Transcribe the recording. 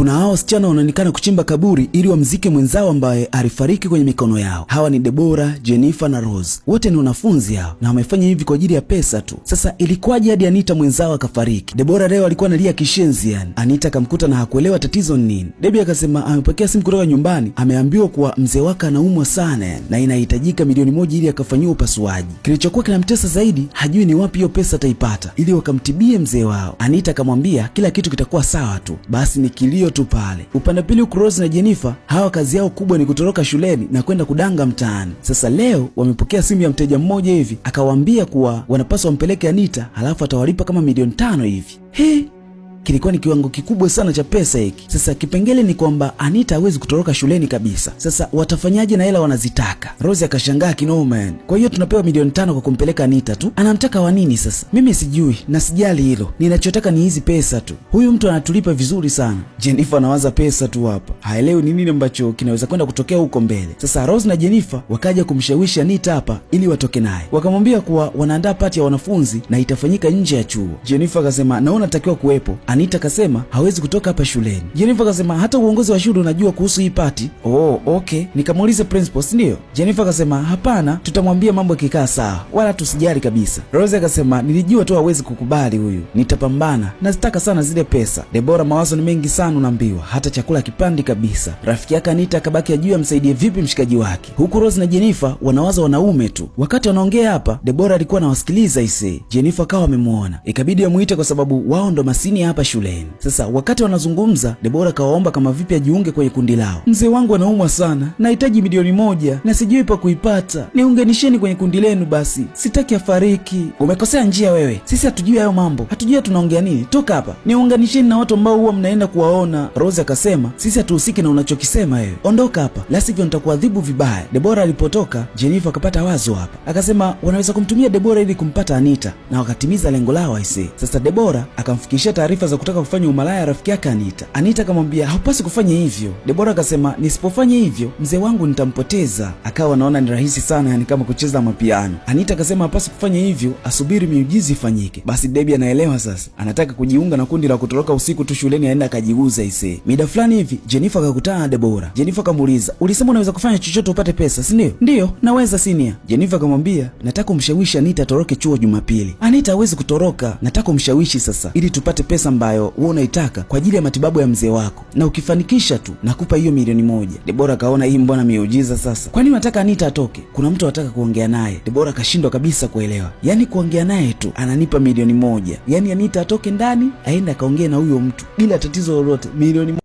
Kuna hao wasichana wanaonekana kuchimba kaburi ili wamzike mwenzao ambaye alifariki kwenye mikono yao. Hawa ni Deborah, Jennifer na Rose. Wote ni wanafunzi hao na wamefanya hivi kwa ajili ya pesa tu. Sasa ilikuwaje hadi Anita mwenzao akafariki? Deborah leo alikuwa analia kishenzi yani. Anita akamkuta na hakuelewa tatizo ni nini. Debbie akasema amepokea simu kutoka nyumbani, ameambiwa kuwa mzee wake anaumwa sana yani, na inahitajika milioni 1 ili akafanyiwe upasuaji. Kilichokuwa kinamtesa zaidi, hajui ni wapi hiyo pesa ataipata ili wakamtibie mzee wao. Anita akamwambia kila kitu kitakuwa sawa tu. Basi ni kilio tu pale. Upande pili Rose na Jennifer, hawa kazi yao kubwa ni kutoroka shuleni na kwenda kudanga mtaani. Sasa leo wamepokea simu ya mteja mmoja hivi, akawaambia kuwa wanapaswa wampeleke Anita, halafu atawalipa kama milioni 5 hivi. Kilikuwa ni kiwango kikubwa sana cha pesa hiki. Sasa kipengele ni kwamba Anita hawezi kutoroka shuleni kabisa. Sasa watafanyaje na hela wanazitaka? Rose akashangaa kinoma yani. Kwa hiyo tunapewa milioni 5 kwa kumpeleka Anita tu. Anamtaka wa nini sasa? Mimi sijui na sijali hilo. Ninachotaka ni hizi pesa tu. Huyu mtu anatulipa vizuri sana. Jennifer anawaza pesa tu hapa. Haelewi ni nini ambacho kinaweza kwenda kutokea huko mbele. Sasa Rose na Jennifer wakaja kumshawishi Anita hapa ili watoke naye. Wakamwambia kuwa wanaandaa pati ya wanafunzi na itafanyika nje ya chuo. Jennifer akasema naona natakiwa kuwepo. Anita kasema hawezi kutoka hapa shuleni. Jennifer kasema hata uongozi wa shule unajua kuhusu hii party. Okay. Nikamuulize principal, ndio? Jennifer kasema hapana, tutamwambia mambo yakikaa sawa. Wala tusijali kabisa. Rose akasema nilijua tu hawezi kukubali huyu. Nitapambana. Nazitaka sana zile pesa. Deborah mawazo ni mengi sana unaambiwa. Hata chakula kipandi kabisa. Rafiki yake Anita akabaki ajue amsaidie vipi mshikaji wake. Huku Rose na Jennifer wanawaza wanaume tu. Wakati wanaongea hapa, Deborah alikuwa anawasikiliza ise. Jennifer kawa amemuona. Ikabidi amuite kwa sababu wao ndo masini hapa shule. Sasa wakati wanazungumza, Deborah kawaomba kama vipi ajiunge kwenye kundi lao. Mzee wangu anaumwa sana, nahitaji milioni 1 na sijui pa kuipata. Niunganisheni kwenye kundi lenu basi, sitaki afariki. Umekosea njia wewe, sisi hatujui hayo mambo, hatujui tunaongea nini. Toka hapa, niunganisheni na watu ambao huwa mnaenda kuwaona. Rose akasema sisi hatuhusiki na unachokisema wewe, ondoka hapa, la sivyo nitakuadhibu vibaya. Deborah alipotoka, Jennifer akapata wazo hapa, akasema wanaweza kumtumia Deborah ili kumpata Anita na wakatimiza lengo lao aisee. Sasa Deborah akamfikishia taarifa za kutaka kufanya umalaya rafiki yake Anita. Anita akamwambia haupasi kufanya hivyo. Deborah akasema nisipofanya hivyo mzee wangu nitampoteza. Akawa anaona ni rahisi sana yani kama kucheza mapiano. Anita akasema hapasi kufanya hivyo, asubiri miujiza ifanyike. Basi Debbie anaelewa sasa. Anataka kujiunga na kundi la kutoroka usiku tu shuleni aenda akajiuza ise. Mida fulani hivi Jennifer akakutana na Deborah. Jennifer akamuuliza, "Ulisema unaweza kufanya chochote upate pesa, si ndio?" "Ndio, naweza senior." Jennifer akamwambia, "Nataka kumshawishi Anita atoroke chuo Jumapili." "Anita hawezi kutoroka. Nataka kumshawishi sasa ili tupate pesa ambayo wewe unaitaka kwa ajili ya matibabu ya mzee wako. Na ukifanikisha tu nakupa hiyo milioni 1. Deborah kaona hii mbona miujiza sasa. Kwani unataka Anita atoke? Kuna mtu anataka kuongea naye. Deborah kashindwa kabisa kuelewa. Yaani kuongea naye tu ananipa milioni 1. Yaani Anita atoke ndani aende akaongee na huyo mtu bila tatizo lolote. Milioni